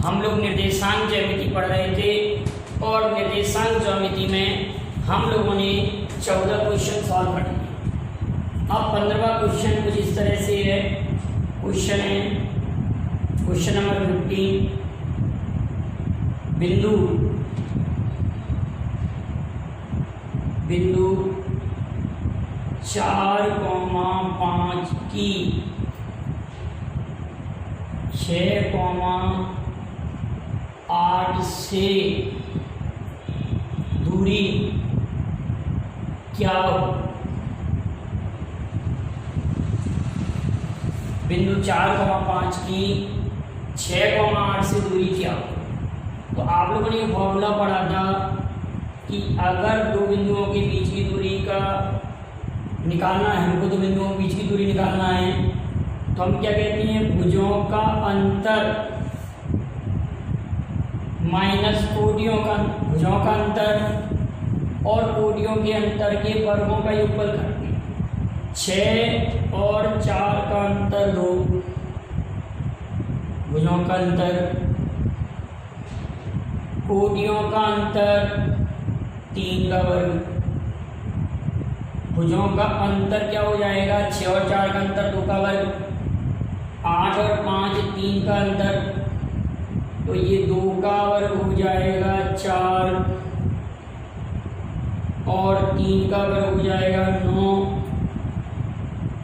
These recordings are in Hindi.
हम लोग निर्देशांक ज्यामिति पढ़ रहे थे और निर्देशांक ज्यामिति में हम लोगों ने 14 क्वेश्चन सॉल्व कर लिए। अब 15वां क्वेश्चन कुछ इस तरह से है। क्वेश्चन है क्वेश्चन नंबर 15। बिंदु 4,5 की 6,8 से दूरी क्या हो? बिंदु 4,5 की 6,8 से दूरी क्या हो? तो आप लोगों ने फॉर्मूला पढ़ा था कि अगर दो बिंदुओं के बीच की दूरी का निकालना है, हमको दो बिंदुओं के बीच की दूरी निकालना है, तो हम क्या कहते हैं? भुजों का अंतर माइनस कोटियों का, भुजों का अंतर और कोटियों के अंतर के वर्गों का योगफल करते हैं। 6 और 4 का अंतर 2, भुजों का अंतर, कोटियों का अंतर 3 का वर्ग। भुजों का अंतर क्या हो जाएगा? 6 और 4 का अंतर 2 का वर्ग, 8 और 5 3 का अंतर, तो ये 2 का वर्ग हो जाएगा 4 और 3 का वर्ग हो जाएगा 9,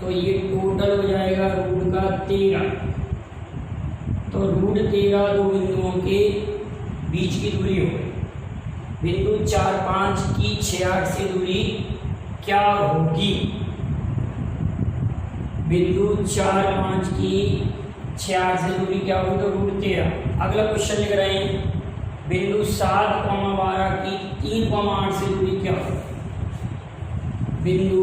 तो ये टोटल हो जाएगा रूट का 13। तो रूट 13 दो बिंदुओं के बीच की दूरी हो। बिंदु 4,5 की 6,8 से दूरी क्या होगी? बिंदु 4,5 की 6,8 से दूरी क्या होगी? तो रूट 13। अगला क्वेश्चन लिख रहे हैं, बिंदु 7,12 की 3,8 से दूरी क्या होगी? बिंदु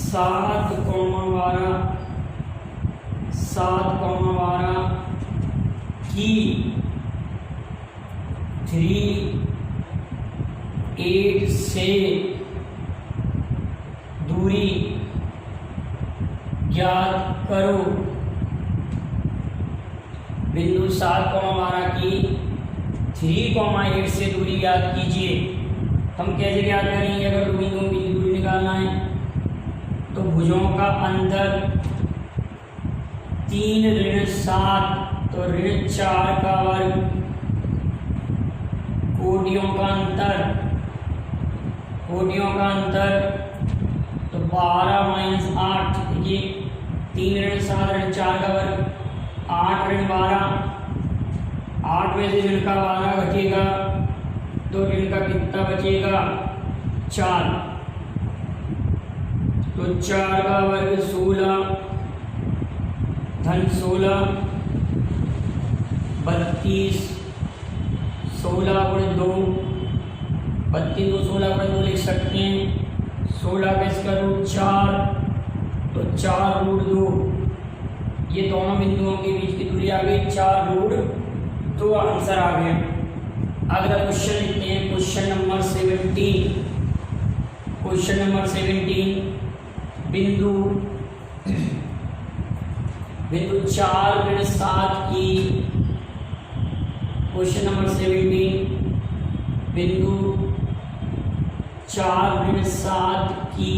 7,12 की 3,8 से दूरी ज्ञात करो। बिंदु 7,12 की 3,8 से दूरी ज्ञात कीजिए। हम कैसे ज्ञात करेंगे? अगर दो बिंदुओं की दूरी निकालना है तो भुजों का अंतर 3 ऋण 7 तो ऋण 4 का वर्ग, कोटियों का अंतर तो 12 माइनस 8, देखिए 3 ऋण 7 ऋण 4 का वर्ग, 8 ऋण 12, 8 में से ऋण का 12 बचेगा तो ऋण का कितना बचेगा? 4, तो 4 का वर्ग 16 धन 16 32, 16 गुणे 2, 32 को 16 गुणे 2 लिख सकते हैं। 16 का इसका रूट 4 तो 4 रूट 2, ये दोनों बिंदुओं के बीच की दूरी आ गई 4 रूट 2, आंसर आ गया। अगला क्वेश्चन लिखते हैं, क्वेश्चन नंबर 17। क्वेश्चन नंबर 17, बिंदु 4 ऋण 7 की, क्वेश्चन नंबर 17, बिंदु 4 ऋण 7 की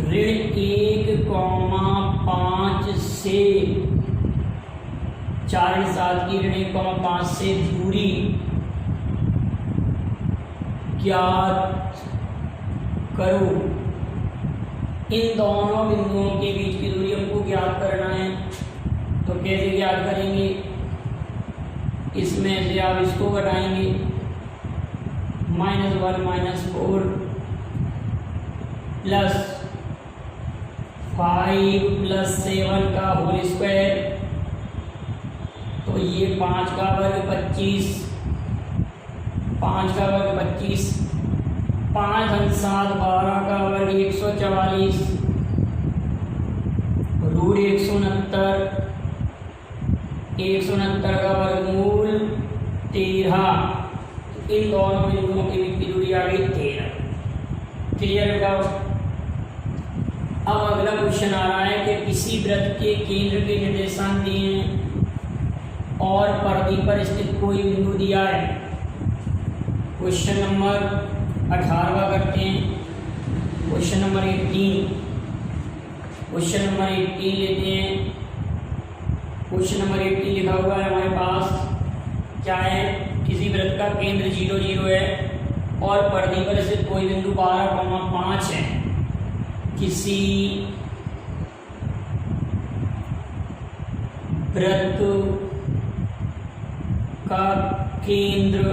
ऋण 1,5 से 4 ऋण 7 की ऋण 1,5 से दूरी ज्ञात करो। इन दोनों बिंदुओं के बीच की दूरी हमको ज्ञात करना है, तो कैसे ज्ञात करेंगे? इसमें से आप इसको घटाएंगे, -1 -4 प्लस 5 प्लस 7 का होल स्क्वायर, तो ये 5 का वर्ग 25, 5 का वर्ग 25, 5 धन 7 12 का वर्ग 144, रूट 169 का वर्गमूल 13। इन दोनों बिंदुओं के बीच की दूरी आ गई 13। क्लियर है? अब अगला क्वेश्चन आ रहा है कि किसी वृत्त के केंद्र के निर्देशांक दिए हैं और परिधि पर स्थित कोई बिंदु दिया है। क्वेश्चन नंबर 18वां करते हैं। क्वेश्चन नंबर 18 लेते हैं। क्वेश्चन नंबर 18 लिखा हुआ है हमारे पास। क्या है? किसी वृत्त का केंद्र 0 0 है और परिधि पर स्थित कोई बिंदु 12,5 है। किसी वृत्त का केंद्र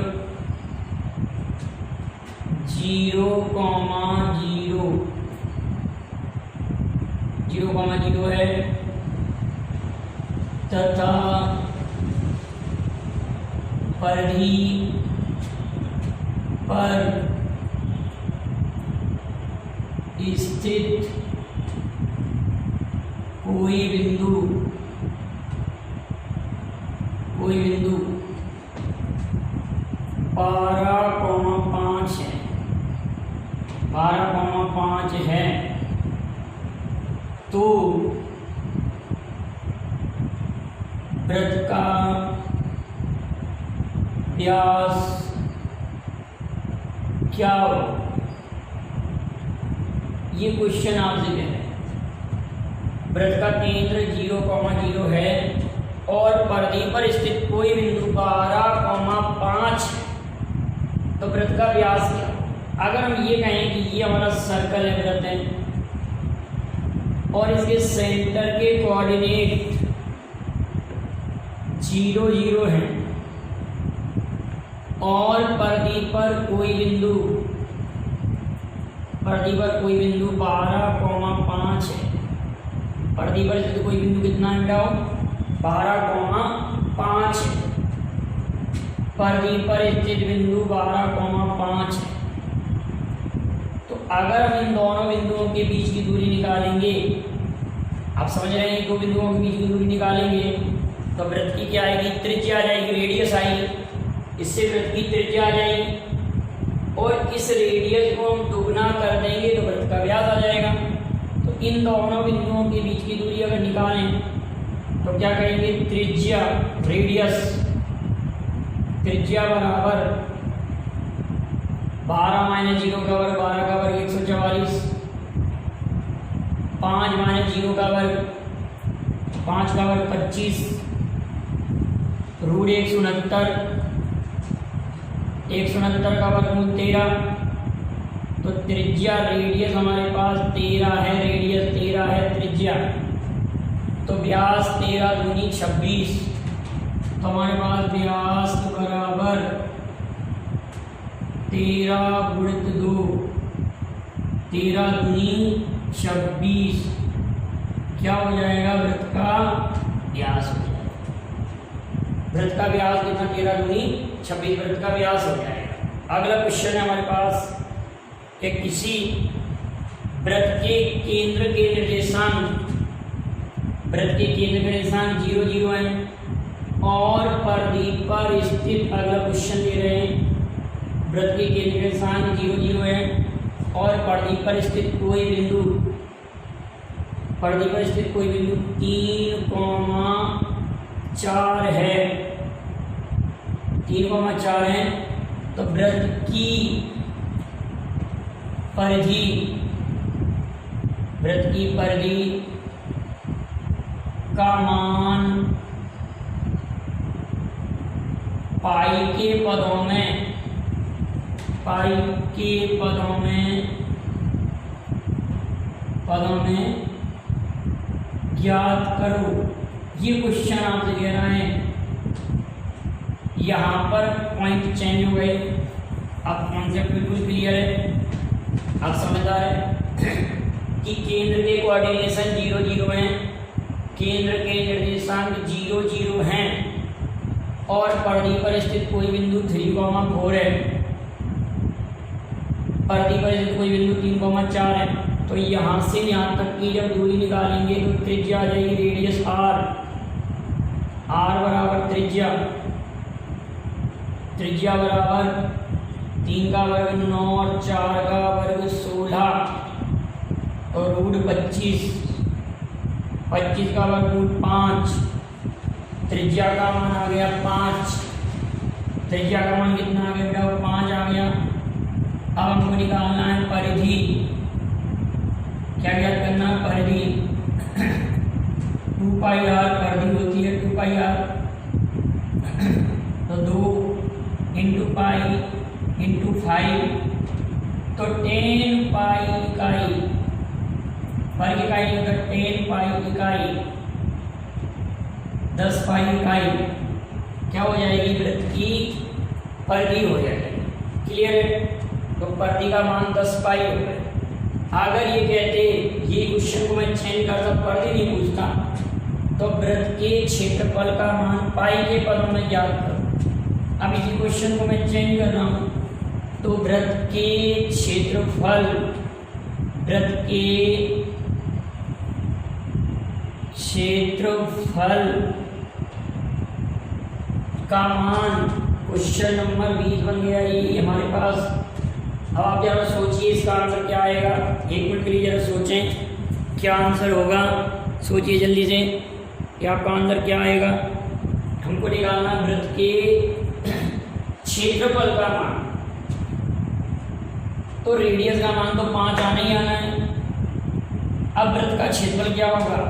0,0 है तथा परिधि पर स्थित कोई बिंदु 12,5 है तो वृत्त का व्यास क्या हो? ये क्वेश्चन आपसे क्या है? वृत्त का केंद्र 0,0 है और परिधि पर स्थित कोई बिंदु 12,5 है तो वृत्त का व्यास क्या? अगर हम ये कहें कि ये हमारा सर्कल है, वृत्त है और इसके सेंटर के कोऑर्डिनेट 0 0 है और परिधि पर कोई बिंदु 12,5 है। परिधि पर स्थित कोई बिंदु कितना है बेटा? 12,5 है। परिधि पर स्थित बिंदु 12,5 है। तो अगर हम इन दोनों बिंदुओं के बीच की दूरी निकालेंगे, आप समझ रहे हैं, दो बिंदुओं के बीच की दूरी निकालेंगे तो वृत्त की क्या आएगी? त्रिज्या आ जाएगी, रेडियस आएगी। इससे वृत्त की त्रिज्या आ जाएगी और इस रेडियस को हम दुगना कर देंगे तो वृत्त का व्यास आ जाएगा। तो इन दोनों बिंदुओं के बीच की दूरी अगर निकालें तो क्या करेंगे? त्रिज्या रेडियस त्रिज्या बराबर 12 - 0 का वर्ग 12 का वर्ग 144, 5 - 0 का वर्ग 5 का वर्ग 25, रूट 169 का वर्गमूल 13। तो त्रिज्या रेडियस हमारे पास 13 है, रेडियस 13 है त्रिज्या, तो व्यास 13 दूनी 26। तो हमारे पास व्यास बराबर 13 गुणित 2, 13 दूनी 26 क्या हो जाएगा? वृत्त का व्यास हो जाएगा। वृत्त का व्यास कितना? 13 दूनी 26 वृत्त का व्यास हो जाएगा। अगला क्वेश्चन है हमारे पास कि किसी वृत्त के केंद्र के निर्देशांक 0 0 है और परिधि पर स्थित, अगला क्वेश्चन दे रहे हैं, वृत्त के केंद्र के निर्देशांक 0 0 है और परिधि पर स्थित कोई बिंदु 3,4 है। 3,4 है तो वृत्त की परिधि का मान पाई के पदों में ज्ञात करो। ये क्वेश्चन आपसे कह रहा है। यहाँ पर पॉइंट चेंज हो गए। अब कॉन्सेप्ट बिल्कुल क्लियर है, आप समझदार है कि केंद्र के कोऑर्डिनेशन 0 0 हैं, केंद्र के निर्देशांक 0 0 हैं और परिधि पर स्थित कोई बिंदु 3,4 है, परिधि पर स्थित कोई बिंदु 3,4 है। तो यहाँ से यहाँ तक की जब दूरी निकालेंगे तो त्रिज्या आ जाएगी रेडियस r बराबर त्रिज्या बराबर 3 का वर्ग 9 और 4 का वर्ग 16 और रूट 25, 25 का वर्गमूल 5, त्रिज्या का मान आ गया 5, त्रिज्या का मान कितना आ गया बेटा? 5 आ गया। अब हमको निकालना है परिधि। क्या ज्ञात करना है? परिधि। 2πr परिधि होती है 2πr, तो 2 × पाई × 5, तो 10 पाई इकाई, पर इकाई नहीं होता, 10 पाई इकाई, 10 पाई इकाई क्या हो जाएगी? वृत्त की परिधि हो जाएगी। क्लियर है? तो परिधि का मान 10 पाई हो गया। अगर ये कहते ये क्वेश्चन को मैं चेंज करता, परिधि नहीं पूछता, तो वृत्त के क्षेत्रफल का मान पाई के पदों में ज्ञात करो। अब इसी क्वेश्चन को मैं चेंज कर रहा हूँ, तो वृत्त के क्षेत्रफल, वृत्त के क्षेत्रफल का मान क्वेश्चन नंबर 20 बन गया ये हमारे पास। अब आप जरा सोचिए इसका आंसर क्या आएगा। 1 मिनट के लिए जरा सोचें क्या आंसर होगा, सोचिए जल्दी से कि आपका आंसर क्या आएगा। हमको निकालना वृत्त के क्षेत्रफल का मान, तो रेडियस का मान तो 5 आना ही आना है। अब वृत्त का क्षेत्रफल क्या होगा?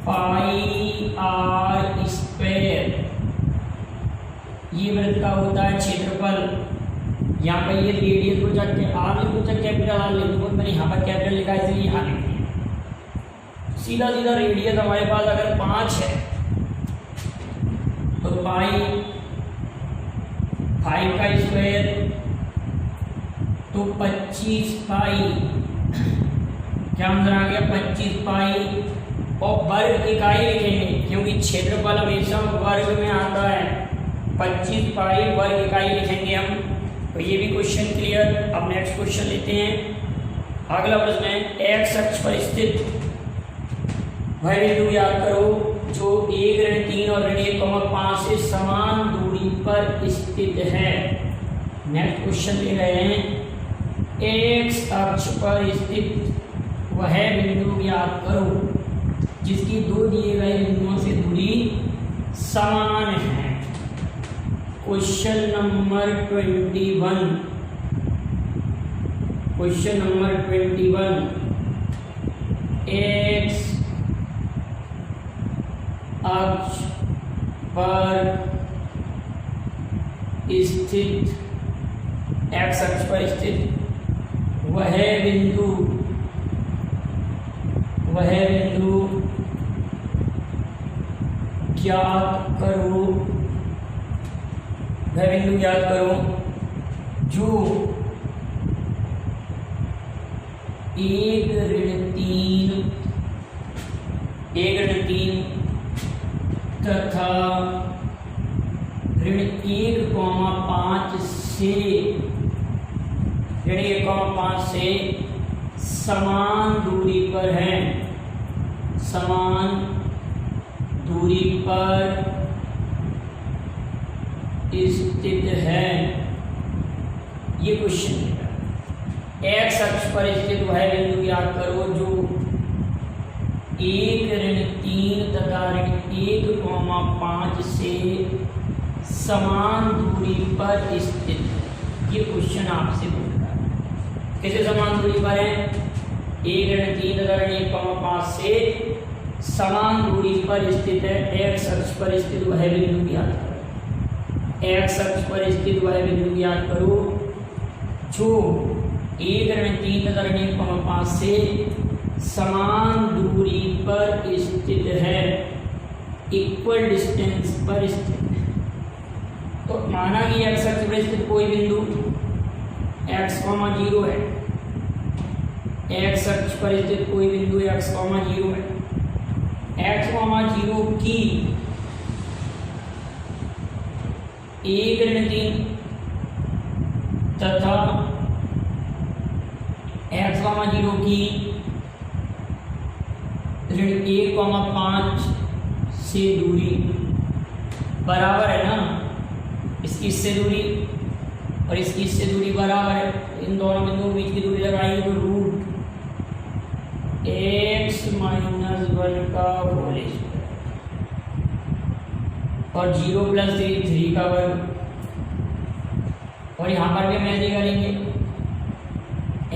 पाई r स्क्वायर, ये वृत्त का होता है क्षेत्रफल। यहाँ पर ये रेडियस पूछा, आर ने पूछा कैपिटल आर लिख दो, मैंने यहाँ पर कैपिटल लिखा है इसलिए यहाँ लिख दिया। सीधा सीधा रेडियस हमारे पास अगर 5 है तो पाई 5 का स्क्वायर, तो 25 पाई, क्या आंसर आ गया? 25 पाई। और वर्ग इकाई लिखेंगे क्योंकि क्षेत्रफल हमेशा वर्ग में आता है। 25 पाई वर्ग इकाई लिखेंगे हम। तो ये भी क्वेश्चन क्लियर। अब नेक्स्ट क्वेश्चन लेते हैं। अगला प्रश्न है, एक्स अक्ष पर स्थित वह बिंदु याद करो जो 1, ऋण 3 और ऋण 1,5 से समान दूरी पर स्थित है। नेक्स्ट क्वेश्चन ले रहे हैं, एक्स अक्ष पर स्थित वह बिंदु याद करो जिसकी दो दिए गए बिंदुओं से दूरी समान है। Question number 21, question number 21, x अक्ष पर स्थित, एक्स अक्ष पर स्थित वह बिंदु ज्ञात करो, वह बिंदु ज्ञात करो जो 1, ऋण 3 तथा ऋण 1,5 से ऋण 1,5 से समान दूरी पर है, समान दूरी पर स्थित है। ये क्वेश्चन है। एक्स अक्ष पर स्थित वह बिंदु याद करो जो 1, ऋण 3 तथा ऋण 1,5 से समान दूरी पर स्थित है। ये क्वेश्चन आपसे पूछता है कैसे समान दूरी पर है? 1, ऋण 3 तथा ऋण 1,5 से समान दूरी पर स्थित है। एक्स अक्ष पर स्थित वह बिंदु याद करो, एक्स अक्ष पर स्थित वह बिंदु याद करो जो 1, ऋण 3 तथा ऋण 1,5 से समान दूरी पर स्थित है, इक्वल डिस्टेंस पर स्थित है। तो माना कि एक्स अक्ष पर स्थित कोई बिंदु x, 0 है, एक्स अक्ष पर स्थित कोई बिंदु x, 0 है। x, 0 की 1, ऋण 3 तथा x, 0 की ऋण 1,5 से दूरी बराबर है ना, इसकी इससे दूरी और इसकी इससे दूरी बराबर है। इन दोनों बिंदुओं के बीच की दूरी लगाएंगे तो x माइनस 1 का होल स्क्वायर और 0 प्लस 3 का वर्ग, और यहाँ पर भी हम ऐसे करेंगे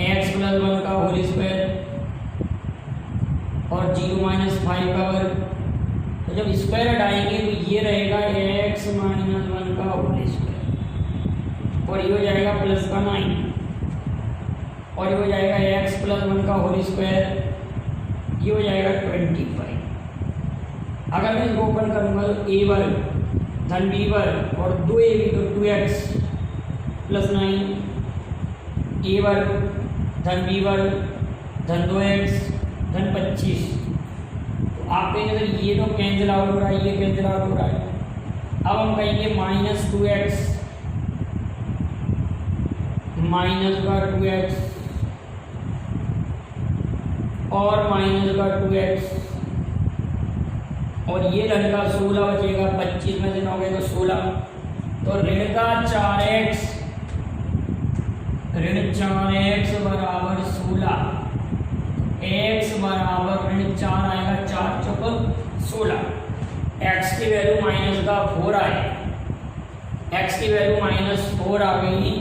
x प्लस 1 का होल स्क्वायर और 0 माइनस 5 का वर्ग। तो जब स्क्वायर हटाएंगे तो ये रहेगा x माइनस 1 का होल स्क्वायर और ये हो जाएगा प्लस का 9 और ये हो जाएगा x प्लस 1 का होल स्क्वायर, ये हो जाएगा 25। अगर मैं इसको ओपन करूँगा तो a वर्ग धन b वर्ग और 2ab तो 2x प्लस 9, a वर्ग धन b वर्ग धन 2x धन 25। तो आप कहेंगे सर ये तो कैंसिल आउट हो रहा है, ये कैंसिल आउट हो रहा है। अब हम कहेंगे माइनस 2x माइनस का 2x और माइनस का 2x और ये धन का 16 बचेगा, 25 में से 9 गए तो 16, तो ऋण का 4x बराबर 16, x बराबर ऋण 4 आएगा, 4 चौक 16। x की वैल्यू माइनस का 4 आए, x की वैल्यू माइनस 4 आ गई,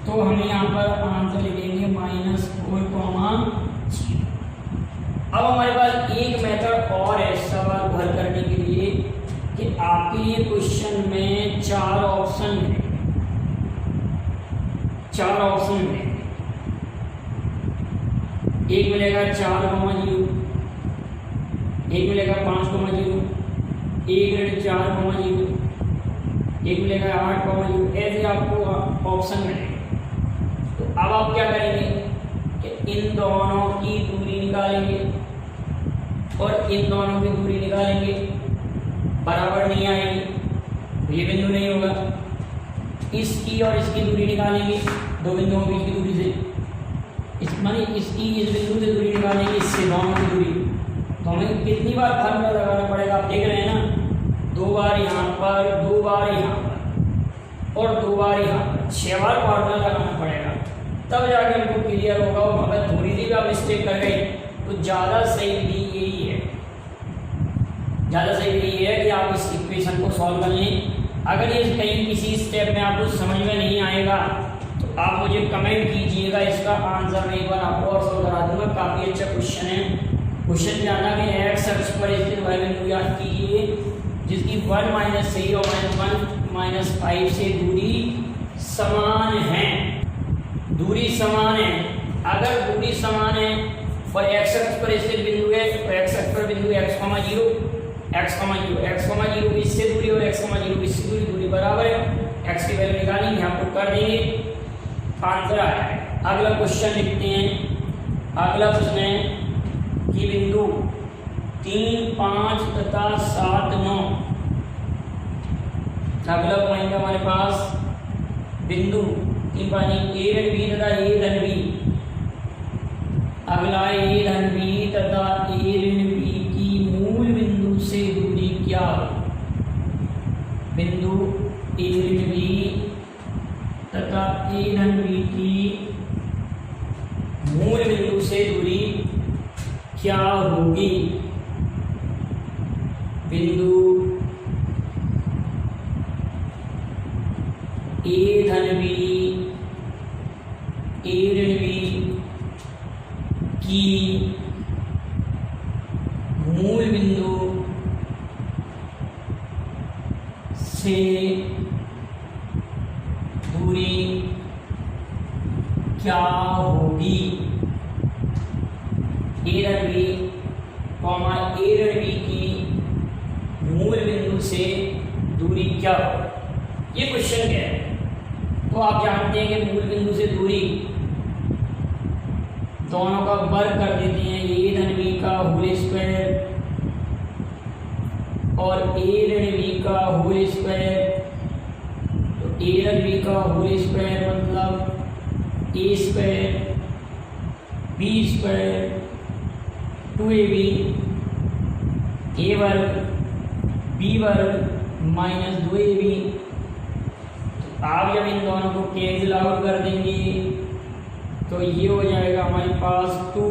तो हम यहाँ पर आंसर लिखेंगे -4, 0। अब हमारे पास एक मेथड और है सवाल हल करने के लिए कि आपके लिए क्वेश्चन में 4 ऑप्शन है, 4 ऑप्शन है। एक मिलेगा 4,0, एक मिलेगा 5,0, एक ऋण 4,0, एक मिलेगा 8,0, ऐसे आपको ऑप्शन मिलेगा। तो अब आप क्या करेंगे कि इन दोनों की दूरी निकालेंगे और इन दोनों की दूरी निकालेंगे, बराबर नहीं आएगी तो ये बिंदु नहीं होगा। इसकी और इसकी दूरी निकालेंगे, दो बिंदुओं के बीच की दूरी से, मानी इसकी इस बिंदु से दूरी निकालेंगे, इससे दोनों की दूरी। तो हमें कितनी बार फार्मूला लगाना पड़ेगा, आप देख रहे हैं ना, 2 बार यहाँ पर, 2 बार यहाँ पर और 2 बार यहाँ पर, 6 बार फार्मूला लगाना पड़ेगा, तब जाके हमको क्लियर होगा। और अगर थोड़ी सी भी आप मिस्टेक कर गए तो ज़्यादा सही भी यही है, ज़्यादा सही भी यही है कि आप इस इक्वेशन को सॉल्व कर लें। अगर ये कहीं किसी स्टेप में आपको समझ में नहीं आएगा तो आप मुझे कमेंट कीजिएगा, इसका आंसर मैं एक बार आपको और सॉल्व करा दूंगा। काफ़ी अच्छा क्वेश्चन है। क्वेश्चन जाना कि एक्स अक्ष पर स्थित y बिंदु याद कीजिए जिसकी 1 - 3 और -1 - 5 से दूरी समान है, दूरी समान है। अगर दूरी समान है और एक्स अक्ष पर स्थित बिंदु है तो एक्स अक्ष पर बिंदु x, 0 इससे दूरी और x, 0 इससे दूरी बराबर है। x की वैल्यू निकालेंगे, यहाँ पर कर देंगे, आंसर आया है। अगला क्वेश्चन लिखते हैं। अगला प्रश्न है कि बिंदु 3, 5 तथा 7, 9। अगला पॉइंट हमारे पास बिंदु 3, 5 a ऋण b तथा a धन b। अगला a धन b तथा a ऋण b की मूल बिंदु से दूरी क्या हो? बिंदु a ऋण b तथा a धन b की मूल बिंदु से दूरी क्या होगी? बिंदु a धन b a ऋण b की मूल बिंदु से दूरी क्या होगी? a ऋण b, a ऋण b की मूल बिंदु से दूरी क्या हो? ये क्वेश्चन क्या है? तो आप जानते हैं कि मूल बिंदु से दूरी दोनों का वर्ग कर देते हैं, a धन b का होल स्क्वायर और a ऋण b का होल स्क्वायर। तो a ऋण b का होल स्क्वायर मतलब a square b square 2ab, a वर्ग b वर्ग माइनस 2ab। तो आप जब इन दोनों को कैंसिल आउट कर देंगे तो ये हो जाएगा हमारे पास 2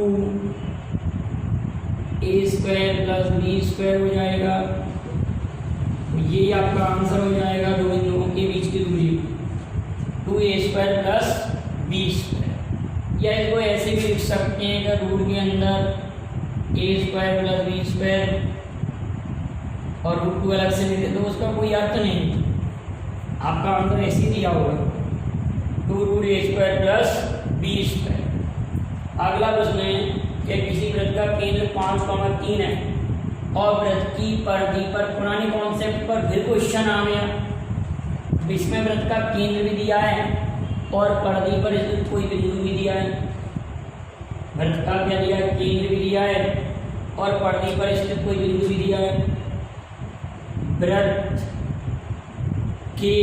ए स्क्वायर प्लस बी स्क्वायर हो जाएगा। तो ये आपका आंसर हो जाएगा दो बिंदुओं के बीच की दूरी 2a square plus B square. या इसको ऐसे भी लिख सकते हैं कि रूट के अंदर ए स्क्वायर प्लस बी स्क्वायर और रूट 2 अलग से लेते तो उसका कोई अर्थ नहीं, आपका आंसर ऐसे ही दिया होगा 2 रूट ए स्क्वायर प्लस बी स्क्वायर। अगला प्रश्न है कि किसी वृत्त का केंद्र 5,3 है और वृत्त की परिधि पर, पुराने कॉन्सेप्ट पर फिर क्वेश्चन आ गया। इसमें वृत्त का केंद्र भी दिया है और परिधि पर स्थित कोई बिंदु भी दिया है। वृत्त का क्या दिया है? केंद्र भी दिया है और परिधि पर स्थित कोई बिंदु भी दिया है। वृत्त के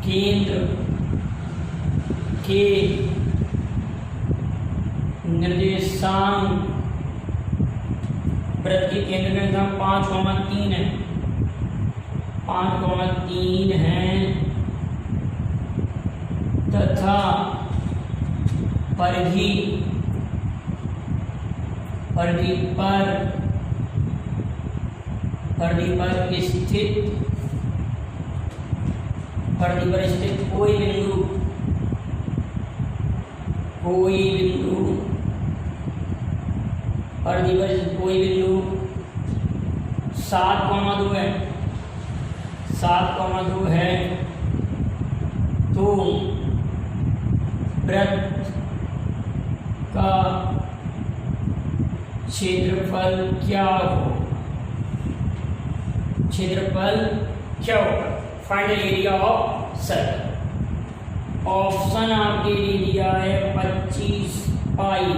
केंद्र के निर्देशांक, वृत्त के केंद्र का निर्देशांक 5,3 है, 5,3 है तथा परिधि पर स्थित कोई बिंदु 7,2 है, 7,2 है तो वृत्त का क्षेत्रफल क्या होगा? Find area of circle. Option आपके लिए दिया है 25 पाई,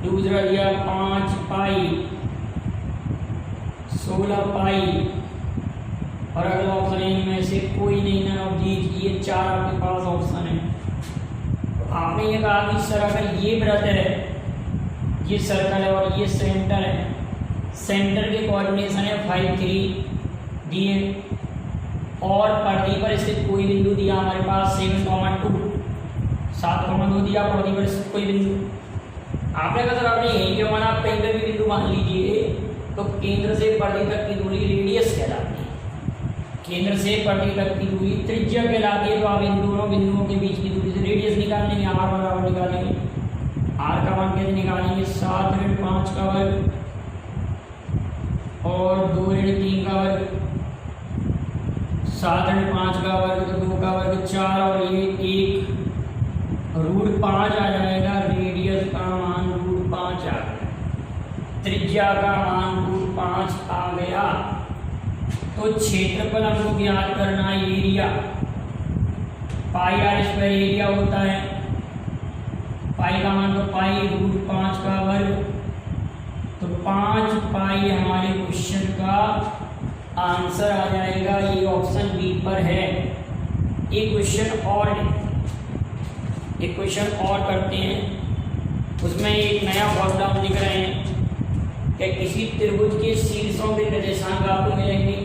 दूसरा दिया 5 पाई, 16 पाई और अगला ऑप्शन इनमें से कोई नहीं ना ऑफ दीज। ये 4 आपके पास ऑप्शन है। तो आपने ये कहा कि सर अगर ये वृत्त है, ये सर्कल है और ये सेंटर है, सेंटर के कोऑर्डिनेशन है 5, 3 दिए और परिधि पर स्थित कोई बिंदु दिया हमारे पास 7,2 दिया, परिधि पर स्थित कोई बिंदु। आपने कहा सर आपने यही क्यों माना, आप कहीं पर भी बिंदु मान लीजिए तो केंद्र से परिधि तक की दूरी रेडियस कहलाती है, केंद्र से परिधि तक की दूरी त्रिज्या कहलाती है। तो आप इन दोनों बिंदुओं के बीच की दूरी से रेडियस निकाल लेंगे, आर बराबर निकालेंगे। आर का मान कैसे निकालेंगे? 7 ऋण 5 का वर्ग और 2 ऋण 3 का वर्ग, 7 ऋण 5 का वर्ग तो 2 का वर्ग 4 और ये 1 रूट 5 आ जाएगा। रेडियस का मान रूट 5 आ गया, त्रिज्या का मान रूट 5 आ गया। तो क्षेत्रफल हमको ज्ञात करना है area, pi r square area होता है, पाई का मान तो पाई रूट 5 का वर्ग, तो 5 पाई हमारे क्वेश्चन का आंसर आ जाएगा। ये ऑप्शन बी पर है। एक क्वेश्चन और करते हैं, उसमें एक नया फॉर्मूला हम लिख रहे हैं कि किसी त्रिभुज के शीर्षों के निर्देशांक आपको मिलेंगे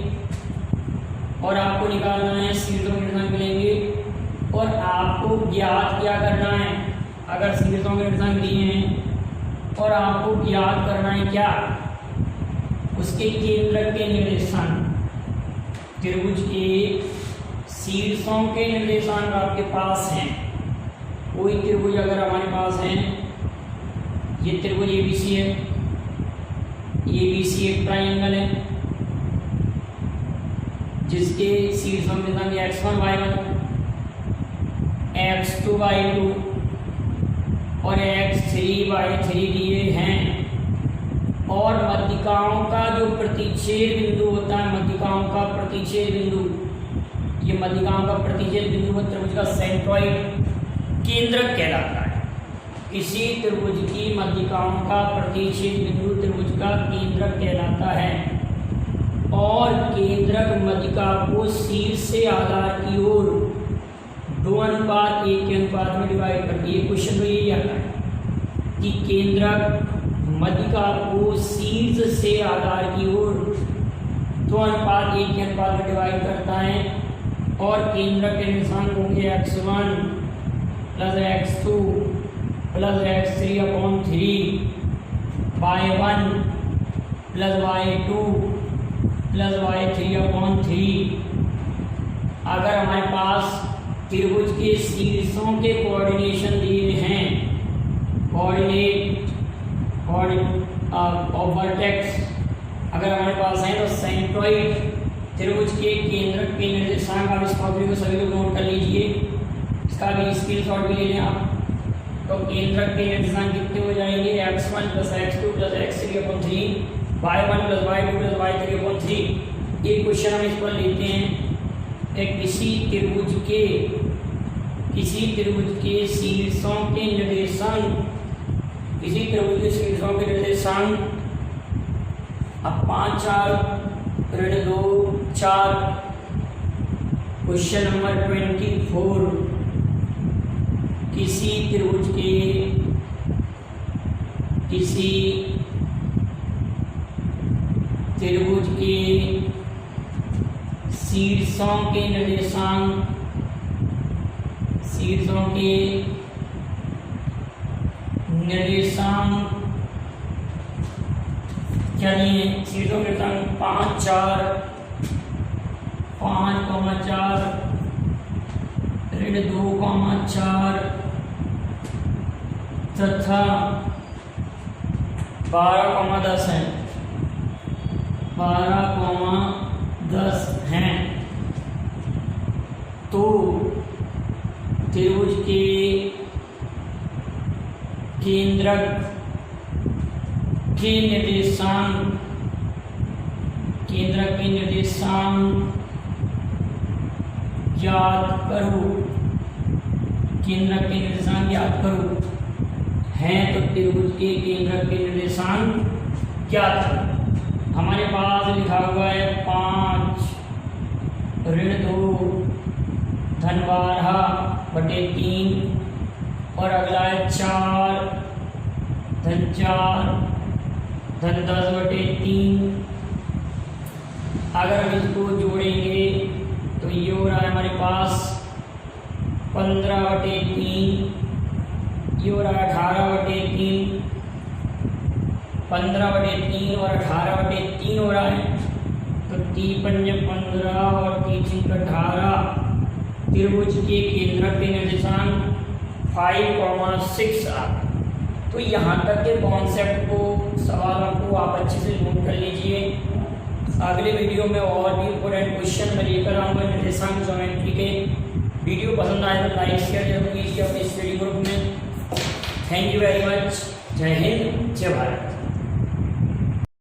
और आपको निकालना है शीर्षों के निर्देशांक मिलेंगे और आपको ज्ञात क्या करना है। अगर शीर्षों के निर्देशांक दिए हैं और आपको ज्ञात करना है क्या, उसके केंद्र के निर्देशांक। त्रिभुज के शीर्षों के निर्देशांक आपके पास हैं। कोई त्रिभुज अगर हमारे पास है, ये त्रिभुज ABC है, ABC एक ट्राइंगल है जिसके शीर्षों के निर्देशांक x1 y1 x2 y2 और x3 y3 दिए हैं और मध्यिकाओं का जो प्रतिच्छेद बिंदु होता है, मध्यिकाओं का प्रतिच्छेद बिंदु, ये मध्यिकाओं का प्रतिच्छेद बिंदु त्रिभुज का सेंट्रॉइड केंद्रक कहलाता है। किसी त्रिभुज की मध्यिकाओं का प्रतिच्छेद बिंदु त्रिभुज का केंद्रक कहलाता है और केंद्रक मध्यिका को शीर्ष से आधार की ओर 2:1 के अनुपात में डिवाइड करती है। क्वेश्चन तो यही आता है कि केंद्रक मध्यिका को शीर्ष से आधार की ओर 2:1 के अनुपात में डिवाइड करता है और केंद्रक के निर्देशांक होंगे x1 + x2 plus x3/3 y1 plus y2 plus y3/3। अगर हमारे पास त्रिभुज के शीर्षों के कोऑर्डिनेशन दिए हैं, कोऑर्डिनेट ऑफ वर्टेक्स अगर हमारे पास है, तो सेंट्रोइड त्रिभुज के केंद्रक के निर्देशांक, आप इस फॉर्मूले को सभी लोग नोट कर लीजिए, इसका भी स्क्रीनशॉट भी ले लें आप। तो केंद्रक के निर्देशांक कितने हो जाएंगे, x1 plus x2 plus x3/3 y1 plus y2 plus y3/3। ये क्वेश्चन हम इस पर लेते हैं किसी त्रिभुज के शीर्षों के निर्देशांक, किसी त्रिभुज के शीर्षों के निर्देशांक, अब 5 4 ऋण 2 4। क्वेश्चन नंबर 24, किसी त्रिभुज के शीर्षों के निर्देशांक, चलिए शीर्षों के निर्देशांक 5 4 5,4 ऋण 2,4 तथा 12,10 है, 12,10 हैं। तो त्रिभुज के केंद्रक के निर्देशांक, याद करो, केंद्रक के निर्देशांक याद करो हैं। तो त्रिभुज के केंद्रक के निर्देशांक क्या था, हमारे पास लिखा हुआ है 5 ऋण 2 धन 12/3 और अगला है 4 धन 4 धन 10/3। अगर हम इसको जोड़ेंगे तो ये हो रहा है हमारे पास 15/3, ये हो रहा है 18/3, 15/3 और 18/3 हो रहा है। तो 3×5 15 और 3×18 त्रिभुज के केंद्रक के निर्देशांक 5,6 आ। तो यहाँ तक के कॉन्सेप्ट को, सवालों को आप अच्छे से नोट कर लीजिए। अगले वीडियो में और भी इम्पोर्टेंट क्वेश्चन मैं लेकर आऊँगा निर्देशांक ज्योमेट्री के। वीडियो पसंद आए तो लाइक शेयर जरूर कीजिए अपने स्टडी ग्रुप में। Thank you very much. जय हिंद, जय भारत।